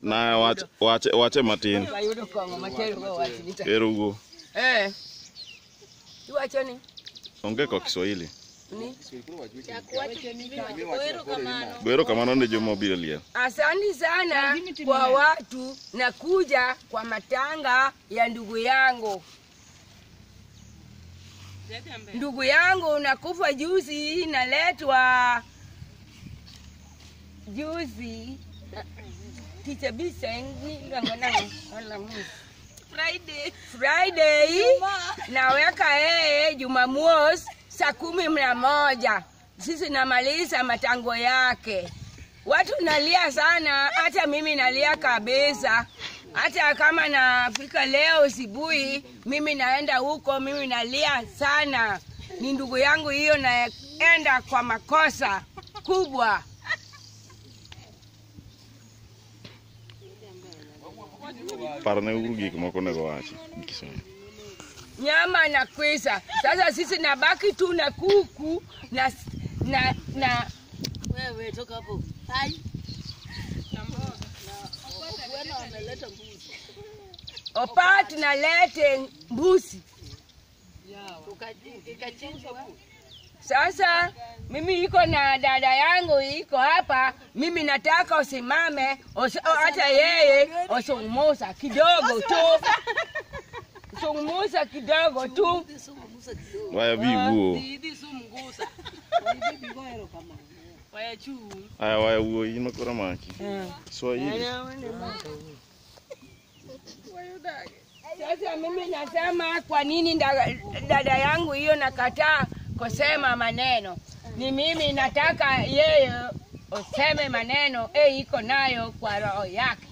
Na wache matin. Ayudo kongo matero go wachi nita. Erugo. Tuwachoni. Onge kwa Kiswahili. Ni? Gwero kamano ne jomo biro liel. Asante sana kwa watu na kuja kwa matanga ya ndugu yangu. Ndugu yangu nakufa juzi, naletwa juzi. Teacher Biseng ni ngana Friday naweka Jumamosi saa 11 sisi namaliza matango yake. Watu nalia sana, hata mimi nalia kabisa. Hata kama nafika leo asubuhi, mimi naenda huko, mimi nalia sana. Ni ndugu yangu hiyo, naenda kwa makosa kubwa. Parne urugi moko nego wachi Kiswahili. Nyama na kwesa. Sasa sisi nabaki tu na kuku na wewe toka hapo. Hai. Bwana ameleta mbuzi. Opati na lete mbuzi. Ikachinjwa. Sasa mimi iko na dada yangu iko hapa, mimi nataka usimame, hata yeye usungumusa kidogo tu. Usungumusa kidogo tu. Waya biwo. Waya chu. Aya waya uo ino kora maki. Swahili. Sasa mimi nasema kwa nini dada yangu hiyo nakataa kusema maneno. Ni mimi nataka yeye useme maneno iko nayo kwa roho yake.